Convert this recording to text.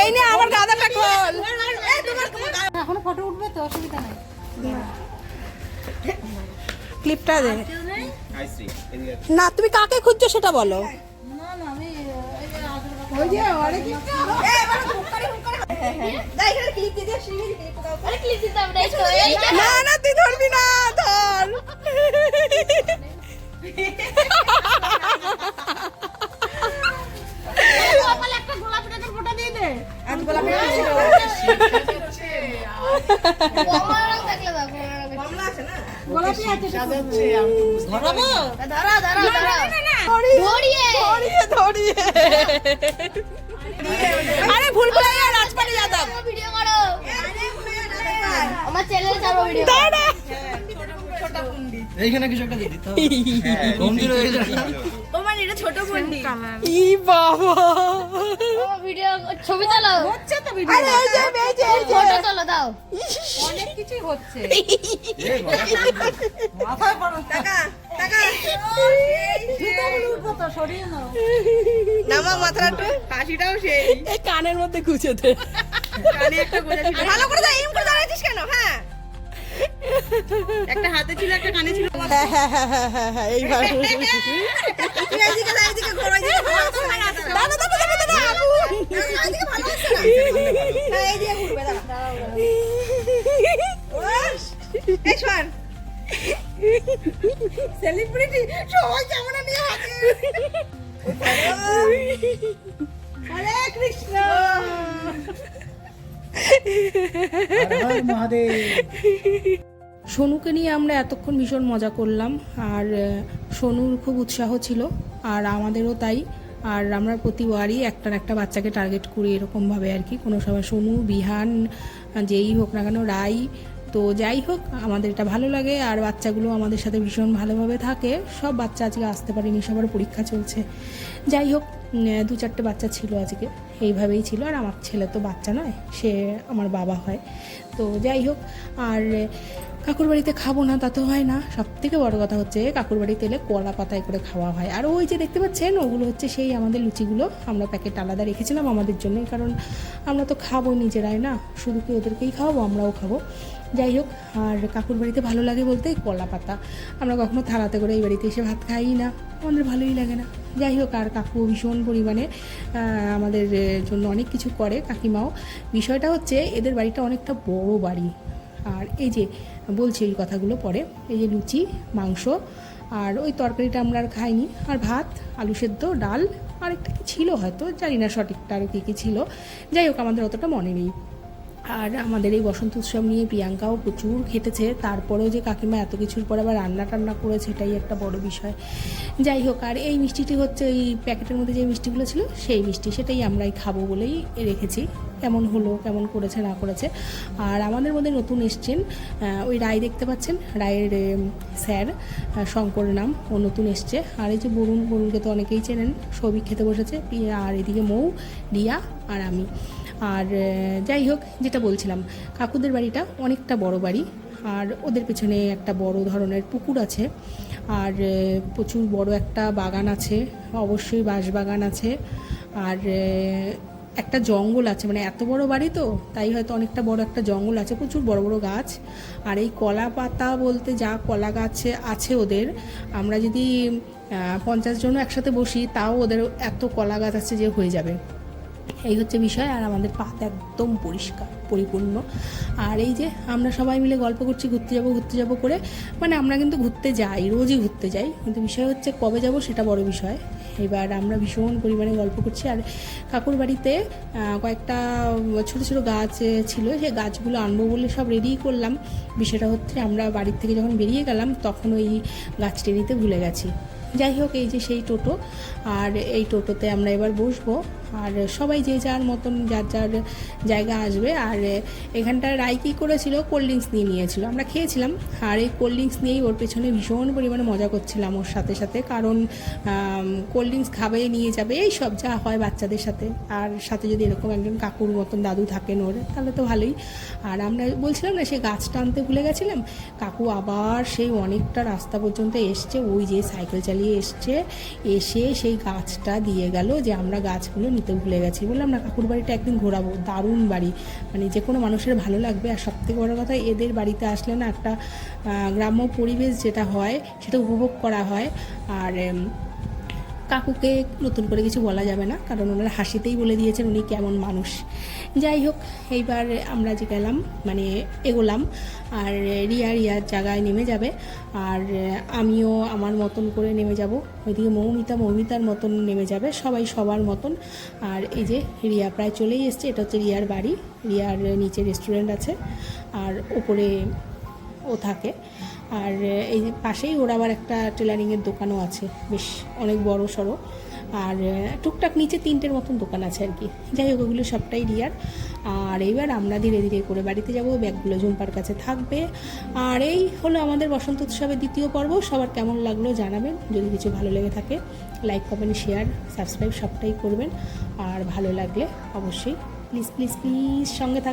এই নিয়ে আমার গাদাটা খোল। এখনো ফটো উঠবে তো, অসুবিধা নাই। ক্লিপটা দে না, তুমি কাকে খুঁজছো সেটা বলো। না না, আমি ওই যে আরে ক্লিপটা না না, তুই ধরবি না, ধর। একটা গোলাপি টাকার ফটো দিয়ে দে। আজ গোলাপি ছিল কমলা আছে না, গোলাপি আছে সাজাচ্ছে আমি তো বুঝতে ধরাবো ধরা ধরা ধরা ধরিয়ে ধরিয়ে ধরিয়ে। আরে ভুল করে রাজপালি যাদব ভিডিও করো, আমার চ্যানেলে ছাড়ো ভিডিও। দাঁড়া এইখানে কিছু একটা দিয়ে দিতে হবে। কমতি রয়ে গেছে ও মানে এটা ছোট পন্ডি। ই বাবা, ভিডিও ছবি তোলো, হচ্ছে তো ভিডিও। আরে এই যে ফটো তোলো দাও। অনেক কিছুই হচ্ছে। এই বাবা মাথায় পড়ো টাকা টাকা, জুতাগুলো উঠবো তো, সরিয়ে নাও। নামা মাথাটা একটু, হাসিটাও সেই এই কানের মধ্যে গুছে দে, কানে একটা গোজা ছিল। ভালো করে দা, এম করে দাঁড়াইছিস কেন? হ্যাঁ, একটা হাতে ছিল, একটা কানে ছিল। হ্যাঁ এইবার তুই এদিকে যা, এদিকে ঘোর, এদিকে ঘোর। দাদা দাদা দাদা দাদা এদিকে ভালো আছে না? হ্যাঁ এদিকে ঘুরবে, দাঁড়া। ওয়াশ এই শোন, সেলিব্রিটি সবাই ক্যামেরা নিয়ে হাতে। হরে কৃষ্ণ, হর হর মহাদেব। সোনুকে নিয়ে আমরা এতক্ষণ ভীষণ মজা করলাম, আর সোনুর খুব উৎসাহ ছিল, আর আমাদেরও তাই। আর আমরা প্রতিবারই একটা না একটা বাচ্চাকে টার্গেট করি এরকমভাবে আর কি। কোনো সময় সোনু, বিহান, যেই হোক না কেন, রাই, তো যাই হোক আমাদের এটা ভালো লাগে। আর বাচ্চাগুলো আমাদের সাথে ভীষণ ভালোভাবে থাকে। সব বাচ্চা আজকে আসতে পারেনি, সবার পরীক্ষা চলছে। যাই হোক, 2-4টে বাচ্চা ছিল আজকে, এইভাবেই ছিল। আর আমার ছেলে তো বাচ্চা নয়, সে আমার বাবা হয়। তো যাই হোক, আর কাকুর বাড়িতে খাবো না তা তো হয় না। সব থেকে বড় কথা হচ্ছে কাকুর বাড়িতে এলে কলা পাতায় করে খাওয়া হয়। আর ওই যে দেখতে পাচ্ছেন, ওগুলো হচ্ছে সেই আমাদের লুচিগুলো। আমরা প্যাকেট আলাদা রেখেছিলাম আমাদের জন্যই, কারণ আমরা তো খাবো নিজেরাই না, শুধু কি ওদেরকেই খাওয়াবো, আমরাও খাবো। যাই হোক, আর কাকুর বাড়িতে ভালো লাগে বলতে কলা পাতা। আমরা কখনো থালাতে করে এই বাড়িতে এসে ভাত খাই না, আমাদের ভালোই লাগে না। যাই হোক, আর কাকু ভীষণ পরিমাণে আমাদের জন্য অনেক কিছু করে, কাকিমাও। বিষয়টা হচ্ছে এদের বাড়িটা অনেকটা বড় বাড়ি। আর এই যে বলছি ওই কথাগুলো পরে, এই যে লুচি, মাংস, আর ওই তরকারিটা আমরা আর খাইনি, আর ভাত, আলু সেদ্ধ, ডাল, আর একটা কি ছিল হয়তো, জানি না সঠিকটা আরও কী কী ছিল। যাই হোক, আমাদের অতটা মনে নেই। আর আমাদের এই বসন্ত উৎসব নিয়ে প্রিয়াঙ্কাও প্রচুর খেটেছে। তারপরেও যে কাকিমা এত কিছুর পর আবার রান্না টান্না করেছে, এটাই একটা বড় বিষয়। যাই হোক, আর এই মিষ্টিটি হচ্ছে ওই প্যাকেটের মধ্যে যে মিষ্টিগুলো ছিল সেই মিষ্টি, সেটাই আমরাই খাবো বলেই রেখেছি। কেমন হলো, কেমন করেছে না করেছে। আর আমাদের মধ্যে নতুন এসছেন ওই রায়, দেখতে পাচ্ছেন, রায়ের স্যার, শঙ্কর নাম, ও নতুন এসছে। আর এই যে বরুণকে তো অনেকেই চেনেন, সৌভিক খেতে বসেছে, আর এদিকে মৌ, রিয়া আর আমি। আর যাই হোক, যেটা বলছিলাম, কাকুদের বাড়িটা অনেকটা বড় বাড়ি, আর ওদের পেছনে একটা বড় ধরনের পুকুর আছে, আর প্রচুর বড় একটা বাগান আছে, অবশ্যই বাঁশবাগান আছে, আর একটা জঙ্গল আছে। মানে এত বড় বাড়ি তো তাই হয়তো অনেকটা বড় একটা জঙ্গল আছে, প্রচুর বড় বড় গাছ। আর এই কলা পাতা বলতে যা কলা গাছ আছে ওদের, আমরা যদি 50 জনও একসাথে বসি তাও ওদের এত কলা গাছ আছে যে হয়ে যাবে, এই হচ্ছে বিষয়। আর আমাদের পাত একদম পরিষ্কার পরিপূর্ণ। আর এই যে আমরা সবাই মিলে গল্প করছি ঘুরতে যাব করে, মানে আমরা কিন্তু ঘুরতে যাই, রোজই ঘুরতে যাই, কিন্তু বিষয় হচ্ছে কবে যাব সেটা বড় বিষয়। এবার আমরা ভীষণ পরিমাণে গল্প করছি। আর কাকুর বাড়িতে কয়েকটা ছোটো ছোটো গাছ ছিল, সেই গাছগুলো আনবো বলে সব রেডি করলাম। বিষয়টা হচ্ছে আমরা বাড়ির থেকে যখন বেরিয়ে গেলাম তখন ওই গাছটি নিতে ভুলে গেছি। যাই হোক, এই যে সেই টোটো, আর এই টোটোতে আমরা এবার বসবো। আর সবাই যে যার মতন যার যার জায়গা আসবে। আর এখানটায় রাই কী করেছিল, কোল্ড ড্রিঙ্কস নিয়ে নিয়েছিল, আমরা খেয়েছিলাম। আর এই কোল্ড ড্রিঙ্কস নিয়েই ওর পেছনে ভীষণ পরিমাণে মজা করছিলাম ওর সাথে সাথে, কারণ কোল্ড ড্রিঙ্কস খাবে, নিয়ে যাবে, এই সব যা হয় বাচ্চাদের সাথে। আর সাথে যদি এরকম একজন কাকুর মতন দাদু থাকেন ওর, তাহলে তো ভালোই। আর আমরা বলছিলাম না, সে গাছটা আনতে ভুলে গেছিলাম, কাকু আবার সেই অনেকটা রাস্তা পর্যন্ত এসছে, ওই যে সাইকেল চালিয়ে এসছে, এসে সেই গাছটা দিয়ে গেল যে আমরা গাছগুলো নিতে ভুলে গেছি। বললাম না কাকুর বাড়িটা একদিন ঘোরাবো, দারুণ বাড়ি, মানে যে কোনো মানুষের ভালো লাগবে। আর সবথেকে বড় কথা, এদের বাড়িতে আসলে না একটা গ্রাম্য পরিবেশ যেটা হয় সেটা উপভোগ করা হয়। আর কাকুকে নতুন করে কিছু বলা যাবে না, কারণ ওনারা হাসিতেই বলে দিয়েছেন উনি কেমন মানুষ। যাই হোক, এইবার আমরা যে গেলাম, মানে এগোলাম, আর রিয়ার জায়গায় নেমে যাবে, আর আমিও আমার মতন করে নেমে যাব। ওইদিকে মৌমিতার মতন নেমে যাবে, সবাই সবার মতন। আর এই যে রিয়া প্রায় চলেই এসছে, এটা হচ্ছে রিয়ার বাড়ি। রিয়ার নিচে রেস্টুরেন্ট আছে, আর ওপরে ও থাকে। আর এই যে পাশেই ওর আবার একটা টেলারিংয়ের দোকানও আছে, বেশ অনেক বড় সড়ো। আর টুকটাক নিচে 3টের মতন দোকান আছে আর কি। যাই হোক, ওগুলো সবটাই রিয়ার। আর এইবার আমরা ধীরে ধীরে করে বাড়িতে যাব, ব্যাগগুলো ঝুম্পার কাছে থাকবে। আর এই হলো আমাদের বসন্ত উৎসবের 2য় পর্ব। সবার কেমন লাগলো জানাবেন, যদি কিছু ভালো লেগে থাকে লাইক, কমেন্ট, শেয়ার, সাবস্ক্রাইব সবটাই করবেন। আর ভালো লাগলে অবশ্যই প্লিজ প্লিজ প্লিজ সঙ্গে থাকবেন।